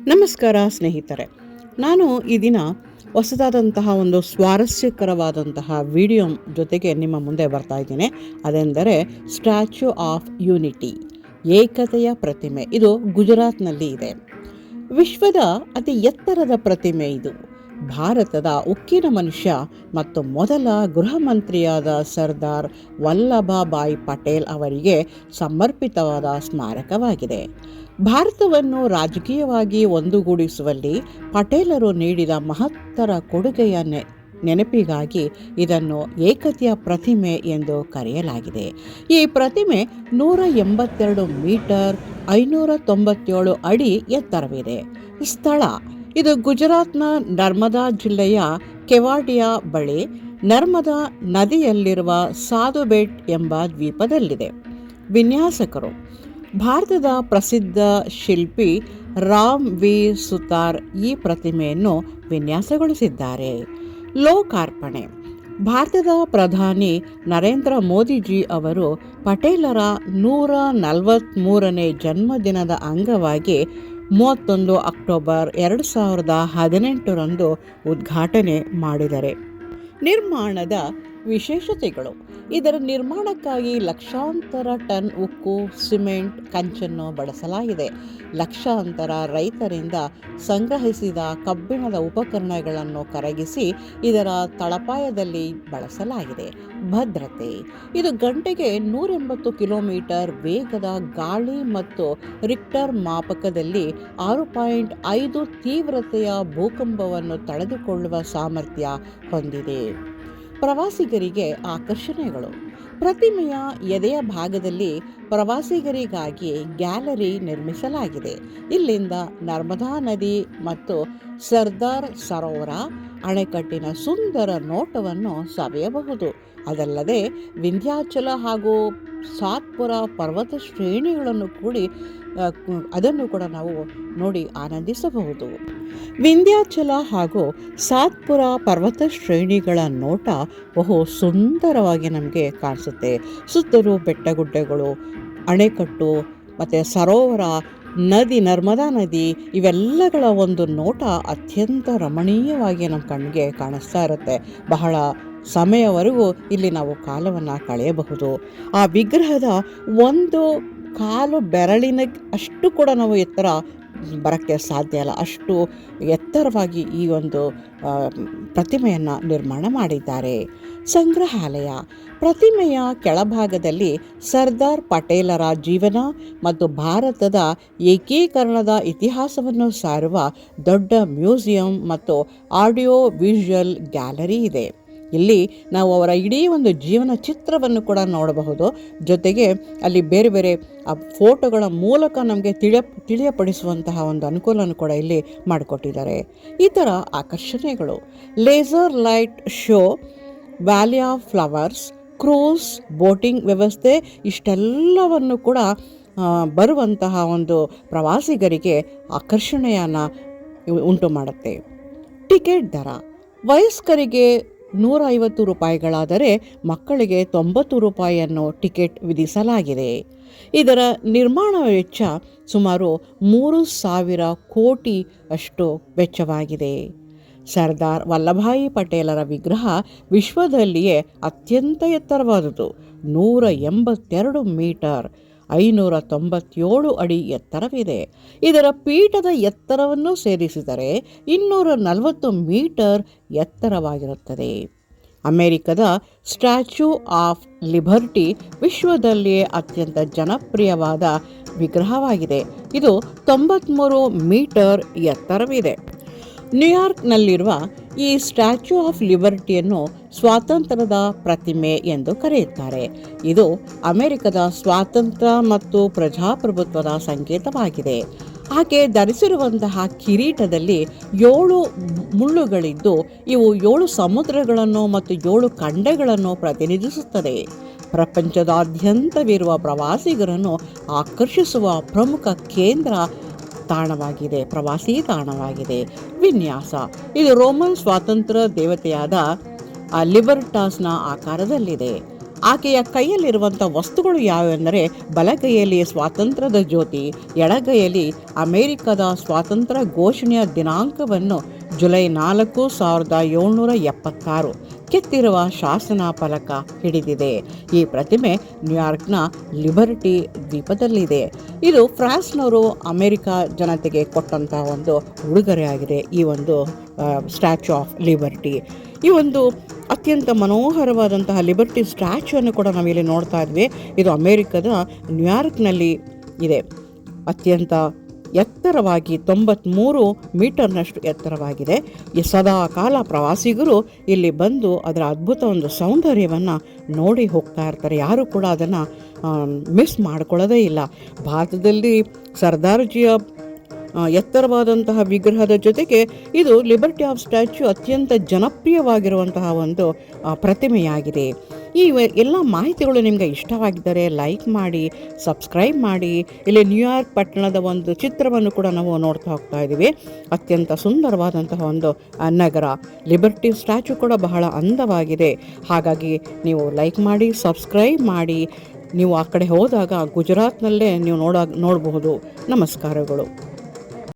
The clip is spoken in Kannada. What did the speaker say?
ನಮಸ್ಕಾರ ಸ್ನೇಹಿತರೆ. ನಾನು ಈ ದಿನ ಹೊಸದಾದಂತಹ ಒಂದು ಸ್ವಾರಸ್ಯಕರವಾದಂತಹ ವಿಡಿಯೋ ಜೊತೆಗೆ ನಿಮ್ಮ ಮುಂದೆ ಬರ್ತಾ ಇದ್ದೀನಿ. ಅದೆಂದರೆ ಸ್ಟ್ಯಾಚ್ಯೂ ಆಫ್ ಯೂನಿಟಿ, ಏಕತೆಯ ಪ್ರತಿಮೆ. ಇದು ಗುಜರಾತ್ನಲ್ಲಿ ಇದೆ. ವಿಶ್ವದ ಅತಿ ಎತ್ತರದ ಪ್ರತಿಮೆ ಇದು. ಭಾರತದ ಉಕ್ಕಿನ ಮನುಷ್ಯ ಮತ್ತು ಮೊದಲ ಗೃಹ ಮಂತ್ರಿಯಾದ ಸರ್ದಾರ್ ವಲ್ಲಭಭಾಯಿ ಪಟೇಲ್ ಅವರಿಗೆ ಸಮರ್ಪಿತವಾದ ಸ್ಮಾರಕವಾಗಿದೆ. ಭಾರತವನ್ನು ರಾಜಕೀಯವಾಗಿ ಒಂದುಗೂಡಿಸುವಲ್ಲಿ ಪಟೇಲರು ನೀಡಿದ ಮಹತ್ತರ ಕೊಡುಗೆಯ ನೆನಪಿಗಾಗಿ ಇದನ್ನು ಏಕತೆಯ ಪ್ರತಿಮೆ ಎಂದು ಕರೆಯಲಾಗಿದೆ. ಈ ಪ್ರತಿಮೆ 182 ಮೀಟರ್ 597 ಅಡಿ ಎತ್ತರವಿದೆ. ಸ್ಥಳ: ಇದು ಗುಜರಾತ್ನ ನರ್ಮದಾ ಜಿಲ್ಲೆಯ ಕೆವಾಡಿಯಾ ಬಳಿ ನರ್ಮದಾ ನದಿಯಲ್ಲಿರುವ ಸಾಧುಬೆಟ್ ಎಂಬ ದ್ವೀಪದಲ್ಲಿದೆ. ವಿನ್ಯಾಸಕರು: ಭಾರತದ ಪ್ರಸಿದ್ಧ ಶಿಲ್ಪಿ ರಾಮ್ ವಿ ಸುತಾರ್ ಈ ಪ್ರತಿಮೆಯನ್ನು ವಿನ್ಯಾಸಗೊಳಿಸಿದ್ದಾರೆ. ಲೋಕಾರ್ಪಣೆ: ಭಾರತದ ಪ್ರಧಾನಿ ನರೇಂದ್ರ ಮೋದಿಜಿ ಅವರು ಪಟೇಲರ 143ನೇ ಜನ್ಮದಿನದ ಅಂಗವಾಗಿ 31 ಅಕ್ಟೋಬರ್ 2018 ಉದ್ಘಾಟನೆ ಮಾಡಿದ್ದಾರೆ. ನಿರ್ಮಾಣದ ವಿಶೇಷತೆಗಳು: ಇದರ ನಿರ್ಮಾಣಕ್ಕಾಗಿ ಲಕ್ಷಾಂತರ ಟನ್ ಉಕ್ಕು, ಸಿಮೆಂಟ್, ಕಂಚನ್ನು ಬಳಸಲಾಗಿದೆ. ಲಕ್ಷಾಂತರ ರೈತರಿಂದ ಸಂಗ್ರಹಿಸಿದ ಕಬ್ಬಿಣದ ಉಪಕರಣಗಳನ್ನು ಕರಗಿಸಿ ಇದರ ತಳಪಾಯದಲ್ಲಿ ಬಳಸಲಾಗಿದೆ. ಭದ್ರತೆ: ಇದು ಗಂಟೆಗೆ 180 ಕಿಲೋಮೀಟರ್ ವೇಗದ ಗಾಳಿ ಮತ್ತು ರಿಕ್ಟರ್ ಮಾಪಕದಲ್ಲಿ 6.5 ತೀವ್ರತೆಯ ಭೂಕಂಪವನ್ನು ತಡೆದುಕೊಳ್ಳುವ ಸಾಮರ್ಥ್ಯ ಹೊಂದಿದೆ. ಪ್ರವಾಸಿಗರಿಗೆ ಆಕರ್ಷಣೆಗಳು: ಪ್ರತಿಮೆಯ ಎದೆಯ ಭಾಗದಲ್ಲಿ ಪ್ರವಾಸಿಗರಿಗಾಗಿ ಗ್ಯಾಲರಿ ನಿರ್ಮಿಸಲಾಗಿದೆ. ಇಲ್ಲಿಂದ ನರ್ಮದಾ ನದಿ ಮತ್ತು ಸರ್ದಾರ್ ಸರೋವರ ಅಣೆಕಟ್ಟಿನ ಸುಂದರ ನೋಟವನ್ನು ಸವಿಯಬಹುದು. ಅದಲ್ಲದೆ ವಿಂಧ್ಯಾಚಲ ಹಾಗೂ ಸಾತ್ಪುರ ಪರ್ವತ ಶ್ರೇಣಿಗಳನ್ನು ಅದನ್ನು ಕೂಡ ನಾವು ನೋಡಿ ಆನಂದಿಸಬಹುದು. ವಿಂಧ್ಯಾಚಲ ಹಾಗೂ ಸಾತ್ಪುರ ಪರ್ವತ ಶ್ರೇಣಿಗಳ ನೋಟ ಬಹು ಸುಂದರವಾಗಿ ನಮಗೆ ಕಾಣಿಸುತ್ತೆ. ಸುತ್ತಲೂ ಬೆಟ್ಟಗುಡ್ಡಗಳು, ಅಣೆಕಟ್ಟು ಮತ್ತು ಸರೋವರ, ನರ್ಮದಾ ನದಿ ಇವೆಲ್ಲಗಳ ಒಂದು ನೋಟ ಅತ್ಯಂತ ರಮಣೀಯವಾಗಿ ನಮ್ಮ ಕಣ್ಣಿಗೆ ಕಾಣಿಸ್ತಾ ಇರುತ್ತೆ. ಬಹಳ ಸಮಯವರೆಗೂ ಇಲ್ಲಿ ನಾವು ಕಾಲವನ್ನು ಕಳೆಯಬಹುದು. ಆ ವಿಗ್ರಹದ ಒಂದು ಕಾಲು ಬೆರಳಿನ ಅಷ್ಟು ಕೂಡ ನಾವು ಎತ್ತರ ಬರೋಕ್ಕೆ ಸಾಧ್ಯ ಇಲ್ಲ. ಅಷ್ಟು ಎತ್ತರವಾಗಿ ಈ ಒಂದು ಪ್ರತಿಮೆಯನ್ನು ನಿರ್ಮಾಣ ಮಾಡಿದ್ದಾರೆ. ಸಂಗ್ರಹಾಲಯ: ಪ್ರತಿಮೆಯ ಕೆಳಭಾಗದಲ್ಲಿ ಸರ್ದಾರ್ ಪಟೇಲರ ಜೀವನ ಮತ್ತು ಭಾರತದ ಏಕೀಕರಣದ ಇತಿಹಾಸವನ್ನು ಸಾರುವ ದೊಡ್ಡ ಮ್ಯೂಸಿಯಂ ಮತ್ತು ಆಡಿಯೋ ವಿಜುವಲ್ ಗ್ಯಾಲರಿ ಇದೆ. ಇಲ್ಲಿ ನಾವು ಅವರ ಇಡೀ ಒಂದು ಜೀವನ ಚಿತ್ರವನ್ನು ಕೂಡ ನೋಡಬಹುದು. ಜೊತೆಗೆ ಅಲ್ಲಿ ಬೇರೆ ಬೇರೆ ಫೋಟೋಗಳ ಮೂಲಕ ನಮಗೆ ತಿಳಿಯಪಡಿಸುವಂತಹ ಒಂದು ಅನುಕೂಲವನ್ನು ಕೂಡ ಇಲ್ಲಿ ಮಾಡಿಕೊಟ್ಟಿದ್ದಾರೆ. ಇತರ ಆಕರ್ಷಣೆಗಳು: laser light show, valley of flowers, cruise boating ವ್ಯವಸ್ಥೆ ಇಷ್ಟೆಲ್ಲವನ್ನು ಕೂಡ ಬರುವಂತಹ ಒಂದು ಪ್ರವಾಸಿಗರಿಗೆ ಆಕರ್ಷಣೆಯನ್ನು ಉಂಟು ಮಾಡುತ್ತೆ. ಟಿಕೆಟ್ ದರ: ವಯಸ್ಕರಿಗೆ 150 ರೂಪಾಯಿಗಳಾದರೆ ಮಕ್ಕಳಿಗೆ 90 ರೂಪಾಯಿಯನ್ನು ಟಿಕೆಟ್ ವಿಧಿಸಲಾಗಿದೆ. ಇದರ ನಿರ್ಮಾಣ ವೆಚ್ಚ ಸುಮಾರು 3,000 ಕೋಟಿ ಅಷ್ಟು ವೆಚ್ಚವಾಗಿದೆ. ಸರ್ದಾರ್ ವಲ್ಲಭಭಾಯಿ ಪಟೇಲರ ವಿಗ್ರಹ ವಿಶ್ವದಲ್ಲಿಯೇ ಅತ್ಯಂತ ಎತ್ತರವಾದುದು. 182 ಮೀಟರ್ 597 ಅಡಿ ಎತ್ತರವಿದೆ. ಇದರ ಪೀಠದ ಎತ್ತರವನ್ನು ಸೇರಿಸಿದರೆ 240 ಮೀಟರ್ ಎತ್ತರವಾಗಿರುತ್ತದೆ. ಅಮೆರಿಕದ ಸ್ಟ್ಯಾಚ್ಯೂ ಆಫ್ ಲಿಬರ್ಟಿ ವಿಶ್ವದಲ್ಲಿಯೇ ಅತ್ಯಂತ ಜನಪ್ರಿಯವಾದ ವಿಗ್ರಹವಾಗಿದೆ. ಇದು 93 ಮೀಟರ್ ಎತ್ತರವಿದೆ. ನ್ಯೂಯಾರ್ಕ್ನಲ್ಲಿರುವ ಈ ಸ್ಟ್ಯಾಚ್ಯೂ ಆಫ್ ಲಿಬರ್ಟಿಯನ್ನು ಸ್ವಾತಂತ್ರ್ಯದ ಪ್ರತಿಮೆ ಎಂದು ಕರೆಯುತ್ತಾರೆ. ಇದು ಅಮೆರಿಕದ ಸ್ವಾತಂತ್ರ್ಯ ಮತ್ತು ಪ್ರಜಾಪ್ರಭುತ್ವದ ಸಂಕೇತವಾಗಿದೆ. ಆಕೆ ಧರಿಸಿರುವಂತಹ ಕಿರೀಟದಲ್ಲಿ 7 ಮುಳ್ಳುಗಳಿದ್ದು ಇವು 7 ಸಮುದ್ರಗಳನ್ನು ಮತ್ತು 7 ಖಂಡಗಳನ್ನು ಪ್ರತಿನಿಧಿಸುತ್ತದೆ. ಪ್ರಪಂಚದಾದ್ಯಂತವಿರುವ ಪ್ರವಾಸಿಗರನ್ನು ಆಕರ್ಷಿಸುವ ಪ್ರಮುಖ ಪ್ರವಾಸಿ ತಾಣವಾಗಿದೆ. ವಿನ್ಯಾಸ: ಇದು ರೋಮನ್ ಸ್ವಾತಂತ್ರ್ಯ ದೇವತೆಯಾದ ಲಿಬರ್ಟಾಸ್ನ ಆಕಾರದಲ್ಲಿದೆ. ಆಕೆಯ ಕೈಯಲ್ಲಿರುವಂಥ ವಸ್ತುಗಳು ಯಾವೆಂದರೆ ಬಲಗೈಯಲ್ಲಿ ಸ್ವಾತಂತ್ರ್ಯದ ಜ್ಯೋತಿ, ಎಡಗೈಯಲ್ಲಿ ಅಮೆರಿಕದ ಸ್ವಾತಂತ್ರ್ಯ ಘೋಷಣೆಯ ದಿನಾಂಕವನ್ನು ಜುಲೈ 4, 1776 ಕೆತ್ತಿರುವ ಶಾಸನ ಫಲಕ ಹಿಡಿದಿದೆ. ಈ ಪ್ರತಿಮೆ ನ್ಯೂಯಾರ್ಕ್ನ ಲಿಬರ್ಟಿ ದ್ವೀಪದಲ್ಲಿದೆ. ಇದು ಫ್ರಾನ್ಸ್ನವರು ಅಮೆರಿಕ ಜನತೆಗೆ ಕೊಟ್ಟಂತಹ ಒಂದು ಉಡುಗೊರೆಯಾಗಿದೆ. ಈ ಒಂದು ಸ್ಟ್ಯಾಚ್ಯೂ ಆಫ್ ಲಿಬರ್ಟಿ, ಈ ಒಂದು ಅತ್ಯಂತ ಮನೋಹರವಾದಂತಹ ಲಿಬರ್ಟಿ ಸ್ಟ್ಯಾಚ್ಯೂವನ್ನು ಕೂಡ ನಾವಿಲ್ಲಿ ನೋಡ್ತಾ ಇದ್ವಿ. ಇದು ಅಮೆರಿಕದ ನ್ಯೂಯಾರ್ಕ್ನಲ್ಲಿ ಇದೆ. ಅತ್ಯಂತ ಎತ್ತರವಾಗಿ 93 ಮೀಟರ್ನಷ್ಟು ಎತ್ತರವಾಗಿದೆ. ಈ ಸದಾ ಕಾಲ ಪ್ರವಾಸಿಗರು ಇಲ್ಲಿ ಬಂದು ಅದರ ಅದ್ಭುತ ಒಂದು ಸೌಂದರ್ಯವನ್ನು ನೋಡಿ ಹೋಗ್ತಾ ಇರ್ತಾರೆ. ಯಾರೂ ಕೂಡ ಅದನ್ನು ಮಿಸ್ ಮಾಡ್ಕೊಳ್ಳೋದೇ ಇಲ್ಲ. ಭಾರತದಲ್ಲಿ ಸರ್ದಾರ್ಜಿಯ ಎತ್ತರವಾದಂತಹ ವಿಗ್ರಹದ ಜೊತೆಗೆ ಇದು ಲಿಬರ್ಟಿ ಆಫ್ ಸ್ಟ್ಯಾಚ್ಯೂ ಅತ್ಯಂತ ಜನಪ್ರಿಯವಾಗಿರುವಂತಹ ಒಂದು ಪ್ರತಿಮೆಯಾಗಿದೆ. ಈ ಎಲ್ಲ ಮಾಹಿತಿಗಳು ನಿಮಗೆ ಇಷ್ಟವಾಗಿದ್ದರೆ ಲೈಕ್ ಮಾಡಿ, ಸಬ್ಸ್ಕ್ರೈಬ್ ಮಾಡಿ. ಇಲ್ಲಿ ನ್ಯೂಯಾರ್ಕ್ ಪಟ್ಟಣದ ಒಂದು ಚಿತ್ರವನ್ನು ಕೂಡ ನಾವು ನೋಡ್ತಾ ಹೋಗ್ತಾ ಇದ್ದೀವಿ. ಅತ್ಯಂತ ಸುಂದರವಾದಂತಹ ಒಂದು ನಗರ. ಲಿಬರ್ಟಿ ಸ್ಟ್ಯಾಚ್ಯೂ ಕೂಡ ಬಹಳ ಅಂದವಾಗಿದೆ. ಹಾಗಾಗಿ ನೀವು ಲೈಕ್ ಮಾಡಿ, ಸಬ್ಸ್ಕ್ರೈಬ್ ಮಾಡಿ. ನೀವು ಆ ಕಡೆ ಹೋದಾಗ ಗುಜರಾತ್ನಲ್ಲೇ ನೀವು ನೋಡಬಹುದು. ನಮಸ್ಕಾರಗಳು.